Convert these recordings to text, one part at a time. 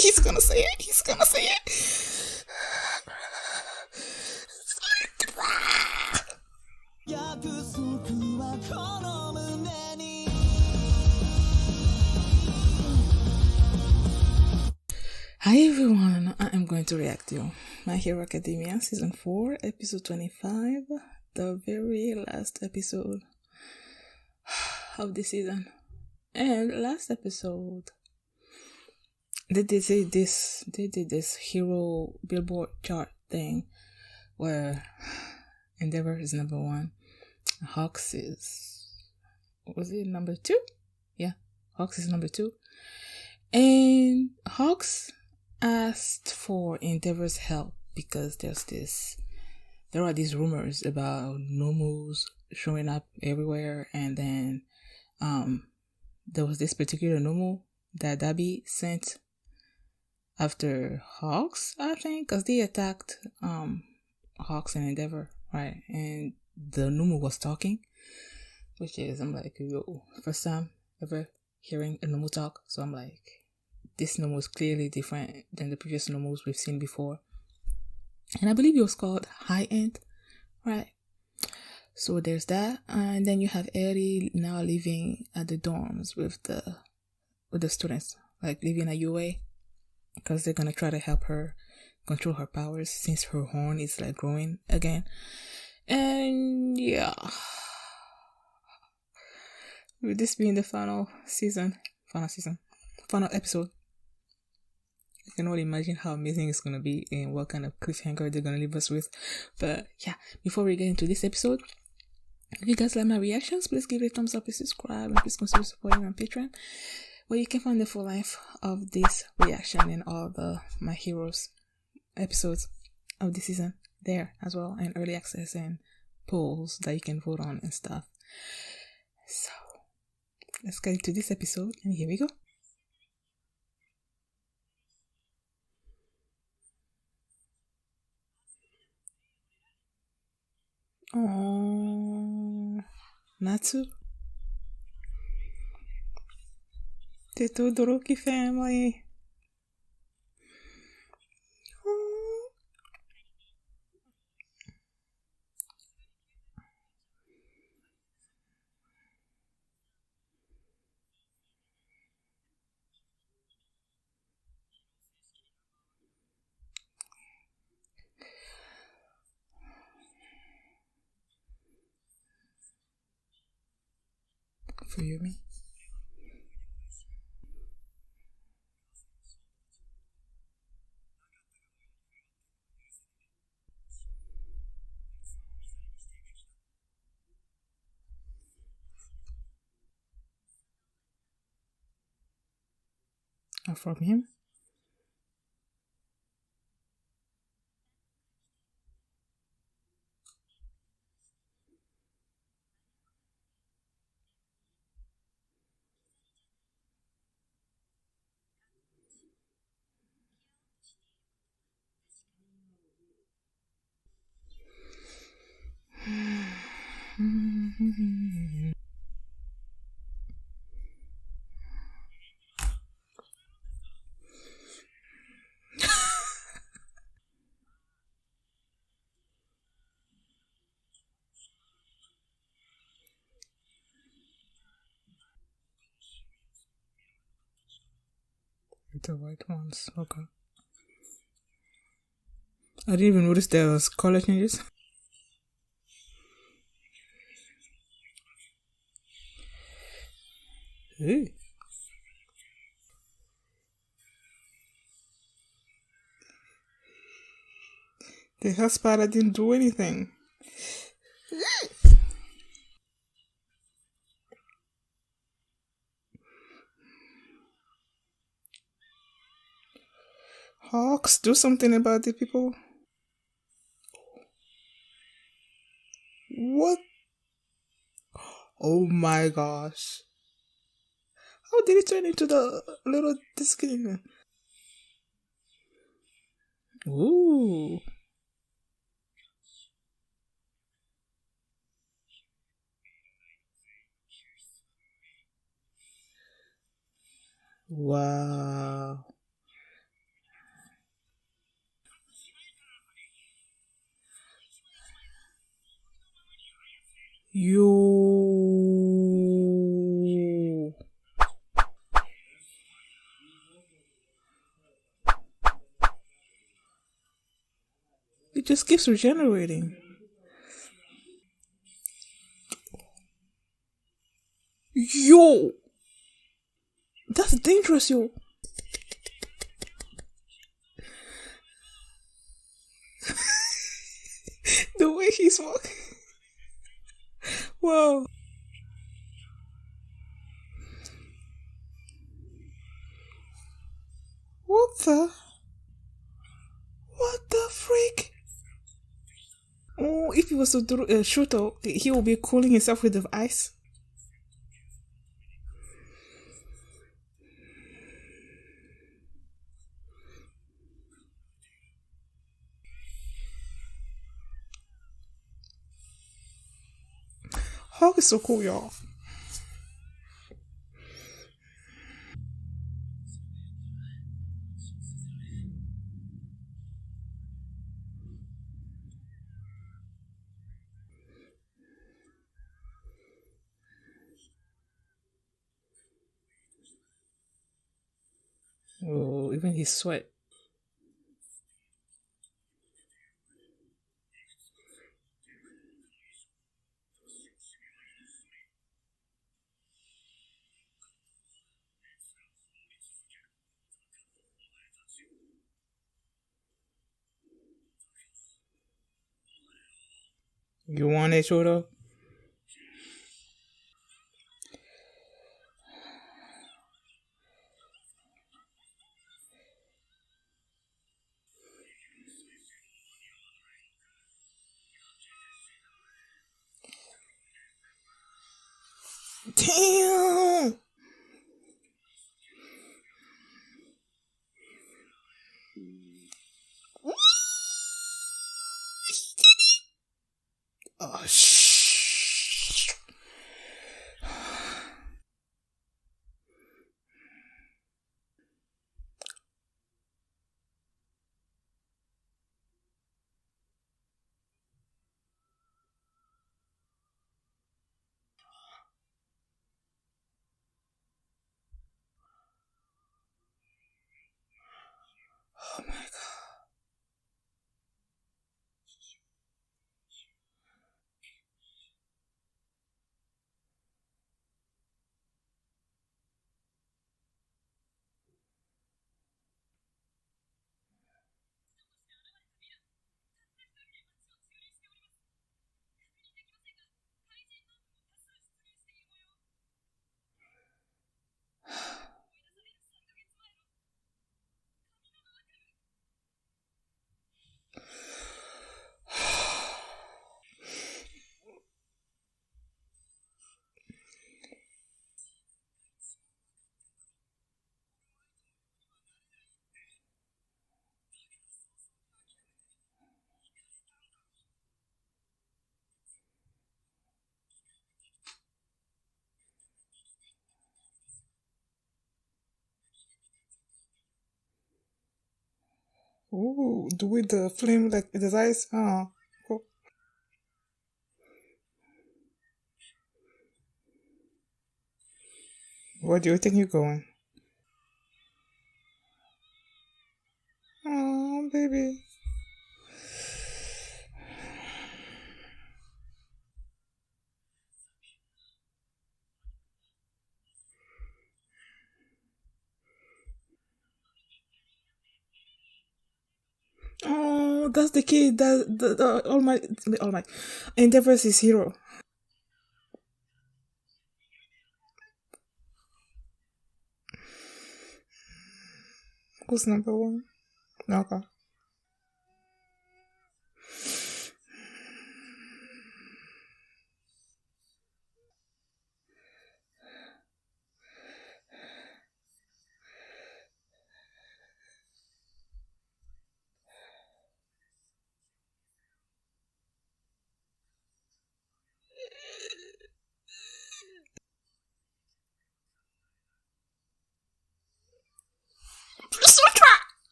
He's gonna say it. He's gonna say it. Hi everyone, I am going to react to My Hero Academia Season 4, Episode 25, the very last episode of the season. And last episode, they did this hero billboard chart thing where Endeavor is number 1, Hawks is, was it number 2? Yeah, Hawks is number 2. And Hawks asked for Endeavor's help because there are these rumors about Nomus showing up everywhere, and then there was this particular Nomu that Dabi sent after Hawks, I think, because they attacked Hawks and Endeavor, right? And the Nomu was talking, which is, I'm like, yo, first time ever hearing a Nomu talk, so I'm like, this Nomu is clearly different than the previous Nomus we've seen before. And I believe it was called High End, right? So there's that. And then you have Eri now living at the dorms with the students, like living at UA, because they're gonna try to help her control her powers since her horn is like growing again. And yeah, with this being the final episode, I can only imagine how amazing it's gonna be and what kind of cliffhanger they're gonna leave us with. But yeah, before we get into this episode, if you guys like my reactions, please give it a thumbs up, please subscribe, and please consider supporting me on Patreon, where you can find the full length of this reaction and all the My Heroes episodes of the season there as well, and early access and polls that you can vote on and stuff. So let's get into this episode, and here we go. Oh, Natsu, the Todoroki family. Oh. For you, me. Or from him. The white ones, okay. I didn't even notice there was color changes. Hey. The hair spider didn't do anything. Hawks, do something about the people. What? Oh my gosh. How did it turn into the little skin? Ooh. Wow. Yo. It just keeps regenerating. Yo. That's dangerous, yo. The way he's walking. Wow. What the? What the freak? Oh, if he was to do a shooter, he will be cooling himself with the ice. Hulk is so cool, y'all. Oh, even his sweat. You want it, Shoto? Damn! Oh, shh. Oh my god. Ooh, do with the flame like the eyes? Oh, cool. Where do you think you're going? Oh, baby. Oh, that's the kid that all my Endeavor's his hero. Who's number one? Okay.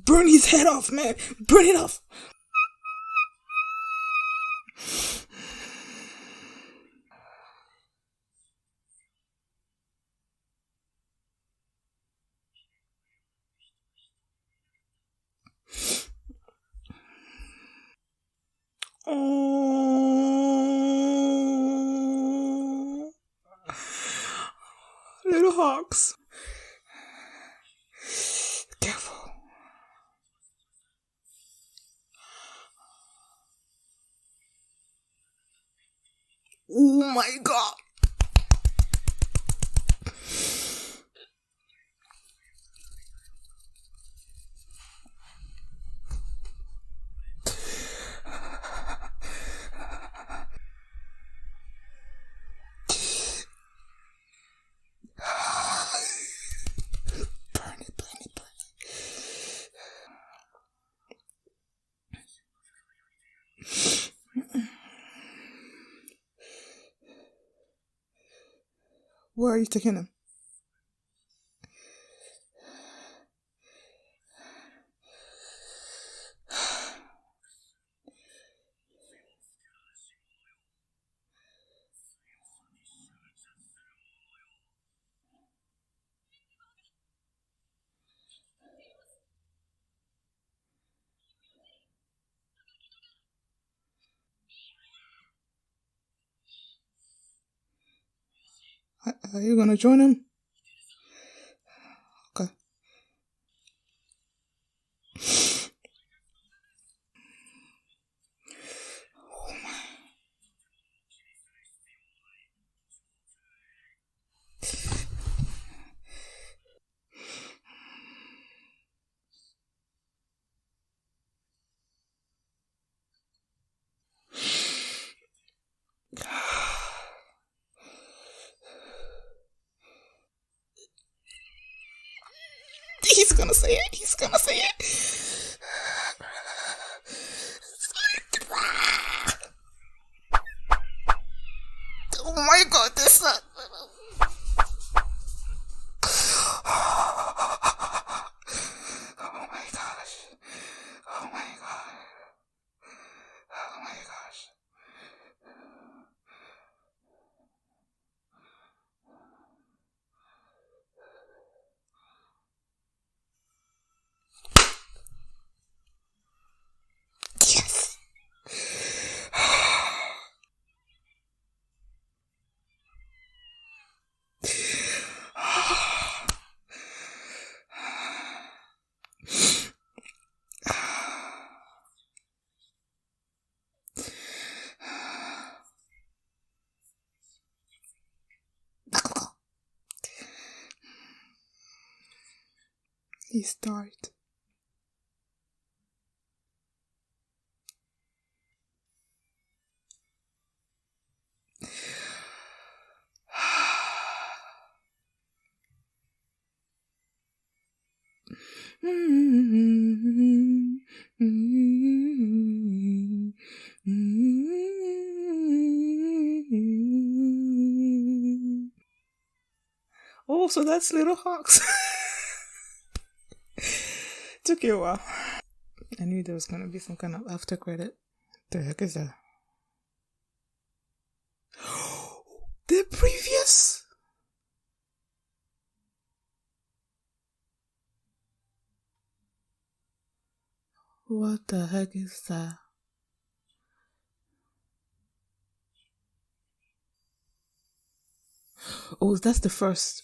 Burn his head off, man. Burn it off. Oh, little hawks. Careful. Oh my god. Burn it, burn it, burn it. Where are you taking him? Are you gonna join him? Okay. Oh my. He's gonna say it. He's gonna say it. Oh my god, this not. Oh my gosh. Oh my god. Oh my gosh. Yes. He start. Oh, so that's Little Hawks. Took you a while. I knew there was gonna be some kind of after credit. The heck is that? The previous. What the heck is that? Oh, that's the first.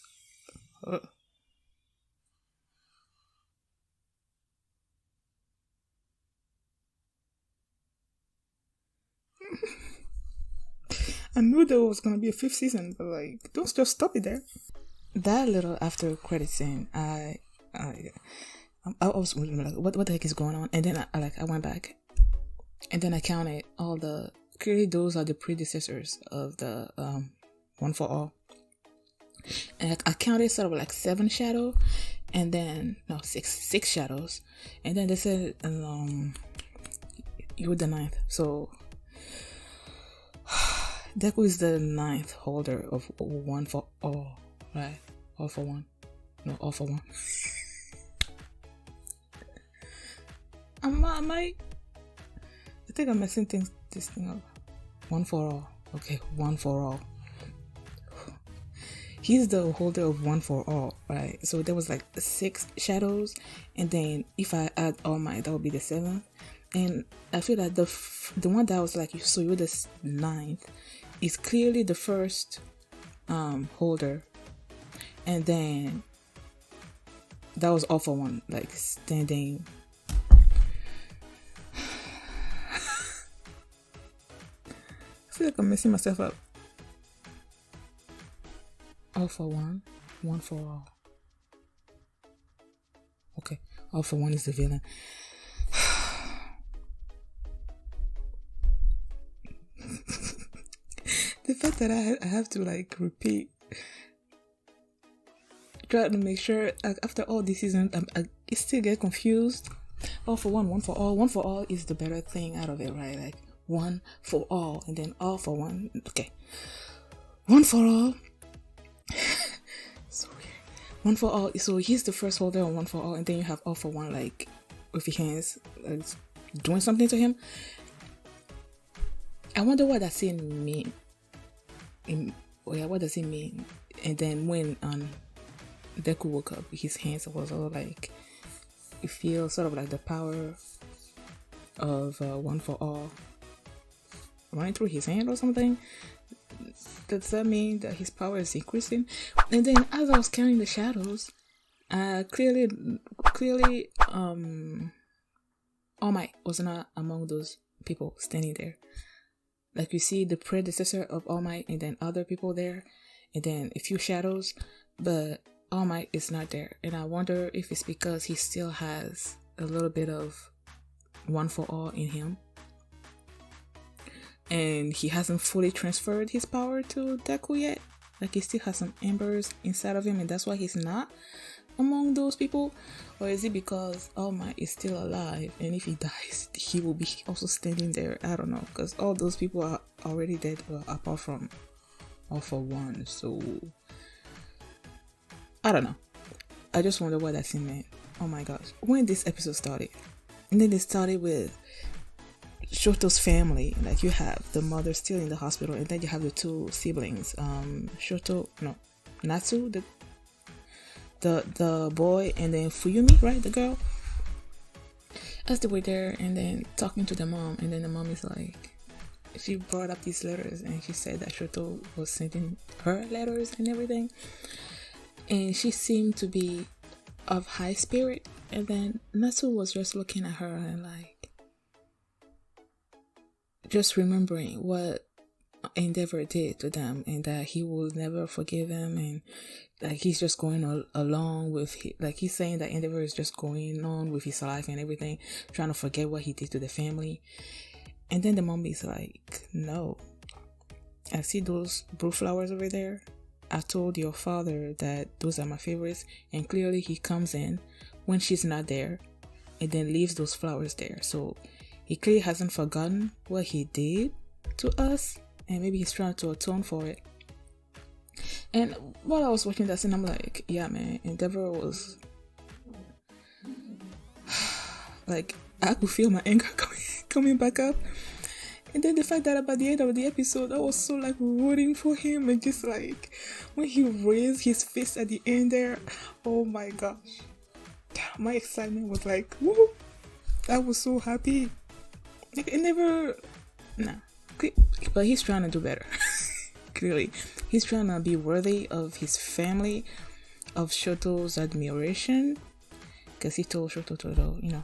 I knew there was gonna be a fifth season, but like, don't just stop it there. That little after credit scene, I was like, what the heck is going on? And then I went back, and then I counted all the. Clearly, those are the predecessors of the One for All. And I counted sort of like 7 shadow, and then no 6 shadows, and then they said you're the 9th. So Deku is the 9th holder of One for All, right? All for One, no, All for One. I think I'm messing this thing up. One for all. Okay, one for all. He's the holder of one for all, right? So there was like 6 shadows, and then if I add All Might, that would be the 7th. And I feel that the one that was like, so you're the 9th, is clearly the first holder, and then that was All for One, like standing. I feel like I'm messing myself up. All for one, one for all. Okay, All for One is the villain. The fact that I have to like repeat, try to make sure after all this season, I still get confused. All for one for all. One for all is the better thing out of it, right? Like one for all, and then all for one. Okay, one for all. So weird. One for all. So he's the first holder on one for all, and then you have All for One, like with your hands, like, doing something to him. I wonder what that scene mean. What does it mean? And then when Deku woke up, his hands was all like, you feel sort of like the power of one for all running through his hand or something. Does that mean that his power is increasing? And then as I was counting the shadows, clearly, All Might was not among those people standing there. Like you see the predecessor of All Might, and then other people there, and then a few shadows, but All Might is not there. And I wonder if it's because he still has a little bit of one for all in him, and he hasn't fully transferred his power to Deku yet. Like he still has some embers inside of him, and that's why he's not among those people. Or is it because All Might is still alive, and if he dies, he will be also standing there? I don't know, because all those people are already dead, apart from All for One. So I don't know. I just wonder what that scene meant. Oh my gosh, when this episode started, and then it started with Shoto's family. Like you have the mother still in the hospital, and then you have the 2 siblings, Natsu, the boy, and then Fuyumi, right, the girl. As they were there, and then talking to the mom, and then the mom is like, she brought up these letters, and she said that Shoto was sending her letters and everything, and she seemed to be of high spirit. And then Natsu was just looking at her and like just remembering what Endeavor did to them, and that he will never forgive him, and like he's just going along with like he's saying that Endeavor is just going on with his life and everything, trying to forget what he did to the family. And then the mom is like, no, I see those blue flowers over there. I told your father that those are my favorites, and clearly he comes in when she's not there and then leaves those flowers there. So he clearly hasn't forgotten what he did to us, and maybe he's trying to atone for it. And while I was watching that scene, I'm like, yeah, man, Endeavor was like, I could feel my anger coming back up. And then the fact that by the end of the episode, I was so like rooting for him, and just like when he raised his fist at the end there, oh my gosh, my excitement was like, woo! I was so happy. Like it never, but he's trying to do better. Clearly, he's trying to be worthy of his family, of Shoto's admiration, because he told Shoto to,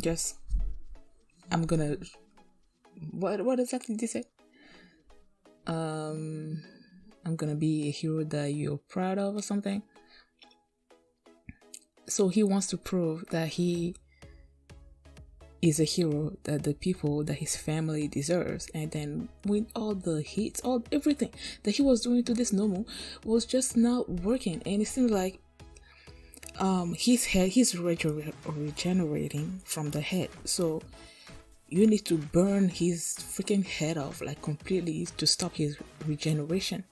just, I'm gonna, what exactly did he say? I'm gonna be a hero that you're proud of or something. So he wants to prove that he is a hero that the people, that his family deserves. And then with all the hits, everything that he was doing to this Nomu was just not working, and it seems like he's regenerating from the head. So you need to burn his freaking head off, like completely, to stop his regeneration.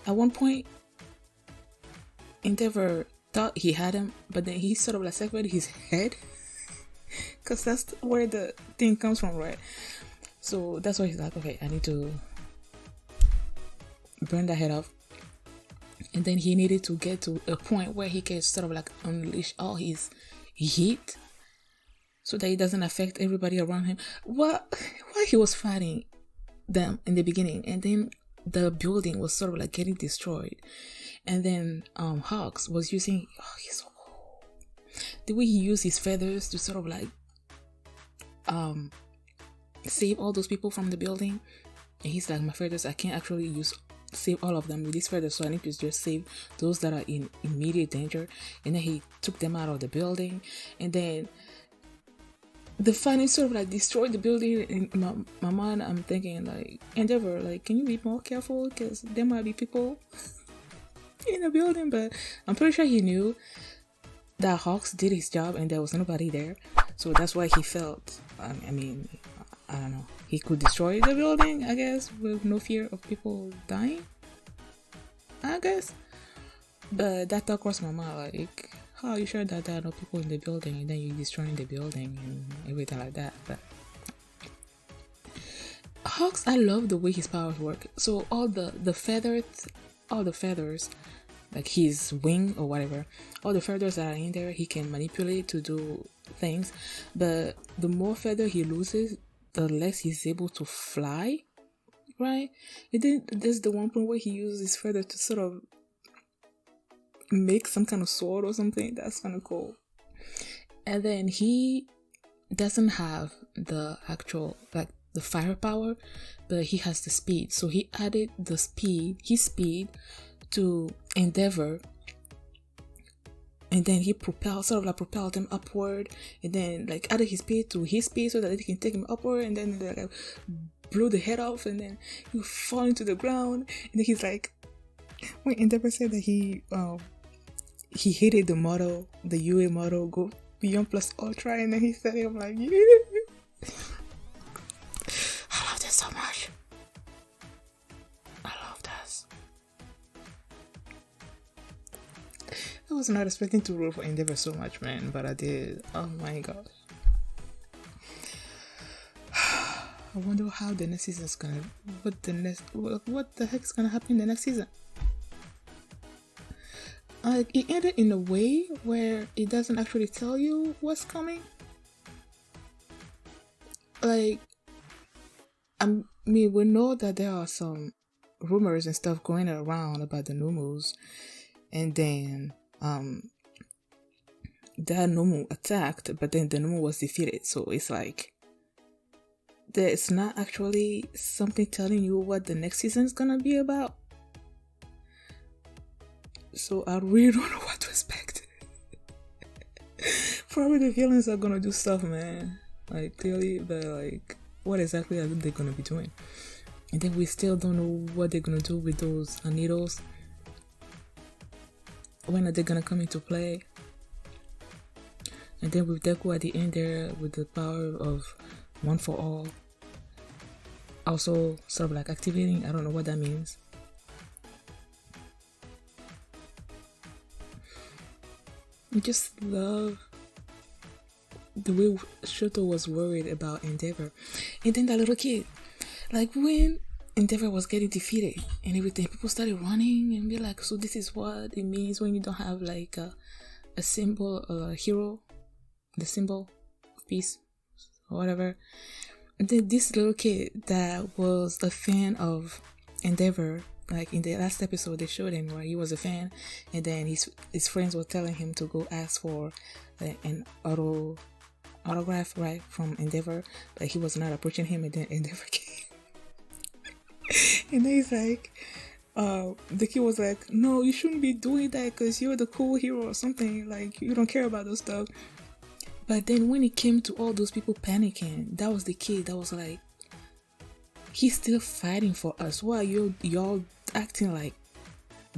At one point, Endeavor thought he had him, but then he sort of like separated his head because that's where the thing comes from, right? So that's why he's like, okay, I need to burn that head off. And then he needed to get to a point where he can sort of like unleash all his heat so that it doesn't affect everybody around him. While he was fighting them in the beginning, and then the building was sort of like getting destroyed, and then Hawks was using he's so cool. The way he used his feathers to sort of like save all those people from the building, and he's like, my feathers, I can't actually save all of them with these feathers, so I need to just save those that are in immediate danger. And then he took them out of the building, and then the fighting sort of like destroyed the building. In my mind, I'm thinking like, Endeavor, like, can you be more careful, because there might be people in the building. But I'm pretty sure he knew that Hawks did his job and there was nobody there, so that's why he felt, I mean, I don't know, he could destroy the building, I guess, with no fear of people dying, I guess. But that thought crossed my mind, like, how are you sure that there are no people in the building, and then you're destroying the building and everything like that? But Hawks, I love the way his powers work. So all the feathers, like his wing or whatever, all the feathers that are in there, he can manipulate to do things. But the more feather he loses, the less he's able to fly, right? And then there's the one point where he uses his feather to sort of make some kind of sword or something. That's kind of cool. And then he doesn't have the actual, like, the firepower, but he has the speed. So he added his speed to Endeavor, and then he propelled him upward, and then like added his speed to his speed so that he can take him upward, and then like blew the head off, and then he fall into the ground. And then he's like, when Endeavor said that he hated the motto, the UA motto, go beyond plus ultra, and then he said it, I'm like, yeah. I love this so much. I love this. I was not expecting to root for Endeavor so much, man, but I did. Oh my gosh. I wonder how the next season is gonna, what the heck is gonna happen in the next season. It ended in a way where it doesn't actually tell you what's coming. Like, I mean, we know that there are some rumors and stuff going around about the Nomus, and then that Nomu attacked, but then the Nomu was defeated. So it's like there's not actually something telling you what the next season is gonna be about. So I really don't know what to expect. Probably the villains are gonna do stuff, man. Like, clearly, but like, what exactly are they gonna be doing? And then we still don't know what they're gonna do with those needles. When are they gonna come into play? And then with Deku at the end there, with the power of one for all, also sort of like activating. I don't know what that means. I just love the way Shoto was worried about Endeavor. And then that little kid, like when Endeavor was getting defeated and everything, people started running and be like, so this is what it means when you don't have like a symbol or a hero, the symbol of peace or whatever. And then this little kid that was a fan of Endeavor, like in the last episode they showed him where he was a fan, and then his friends were telling him to go ask for an autograph, right, from Endeavor, but he was not approaching him, and then Endeavor came. And then he's like, the kid was like, no, you shouldn't be doing that because you're the cool hero or something, like you don't care about those stuff. But then when it came to all those people panicking, that was the kid that was like, he's still fighting for us. Why are y'all acting like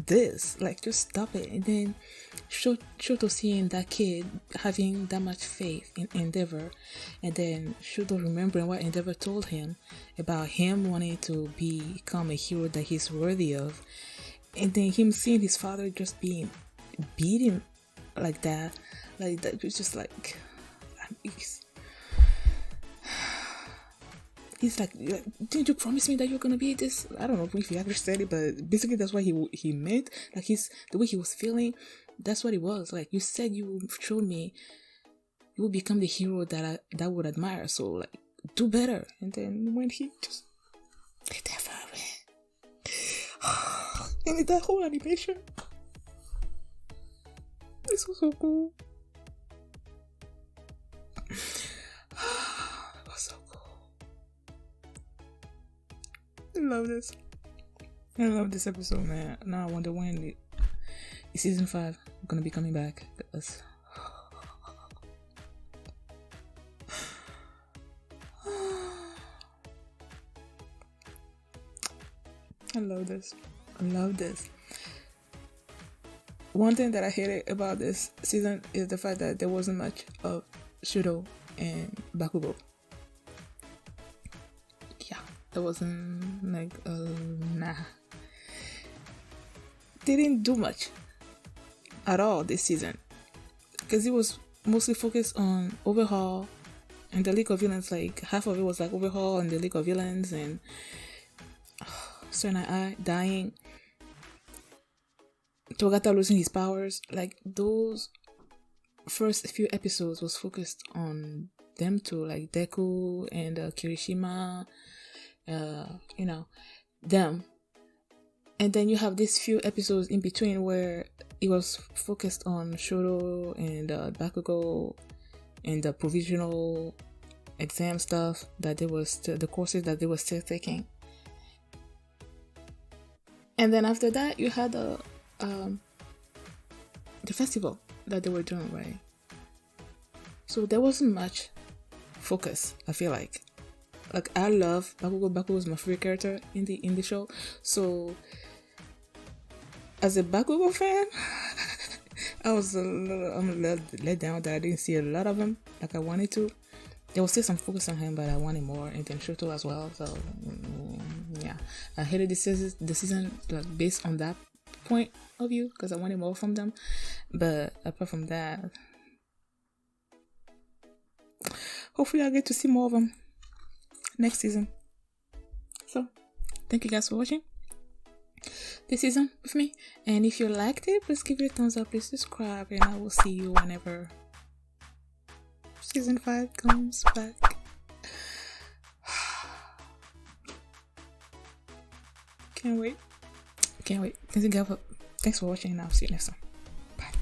this? Like, just stop it. And then Shoto seeing that kid having that much faith in Endeavor, and then Shoto remembering what Endeavor told him about him wanting to become a hero that he's worthy of, and then him seeing his father just being beaten like that was just like, he's like, didn't you promise me that you're gonna be this? I don't know if he actually said it, but basically that's what he meant. Like the way he was feeling, that's what it was. Like, you said you showed me you will become the hero that I would admire. So like, do better. And then when he just did that for me, and that whole animation, this was so cool. It was so cool. I love this. I love this episode, man. Now I wonder when the season 5 gonna be coming back. Because I love this. I love this. One thing that I hated about this season is the fact that there wasn't much of Shudo and Bakugo. Yeah, there wasn't like nah. They didn't do much at all this season because it was mostly focused on Overhaul and the League of Villains. Like half of it was like Overhaul and the League of Villains and Sonai dying, Togata losing his powers. Like those first few episodes was focused on them two, like Deku and Kirishima, them. And then you have these few episodes in between where it was focused on Shoto and Bakugo and the provisional exam stuff that they were the courses that they were still taking. And then after that, you had the festival that they were doing, right? So there wasn't much focus, I feel like. Like, I love Bakugo. Bakugo was my favorite character in the show. So as a Bakugo fan, I was I'm let down that I didn't see a lot of him like I wanted to. There was still some focus on him, but I wanted more, and then Shoto as well. So yeah, I hated the season like based on that point of view because I wanted more from them. But apart from that, hopefully I get to see more of them next season. So thank you guys for watching this season with me, and if you liked it, please give it a thumbs up, please subscribe, and I will see you whenever season 5 comes back. Can't wait. Thanks for watching, and I'll see you next time. Bye.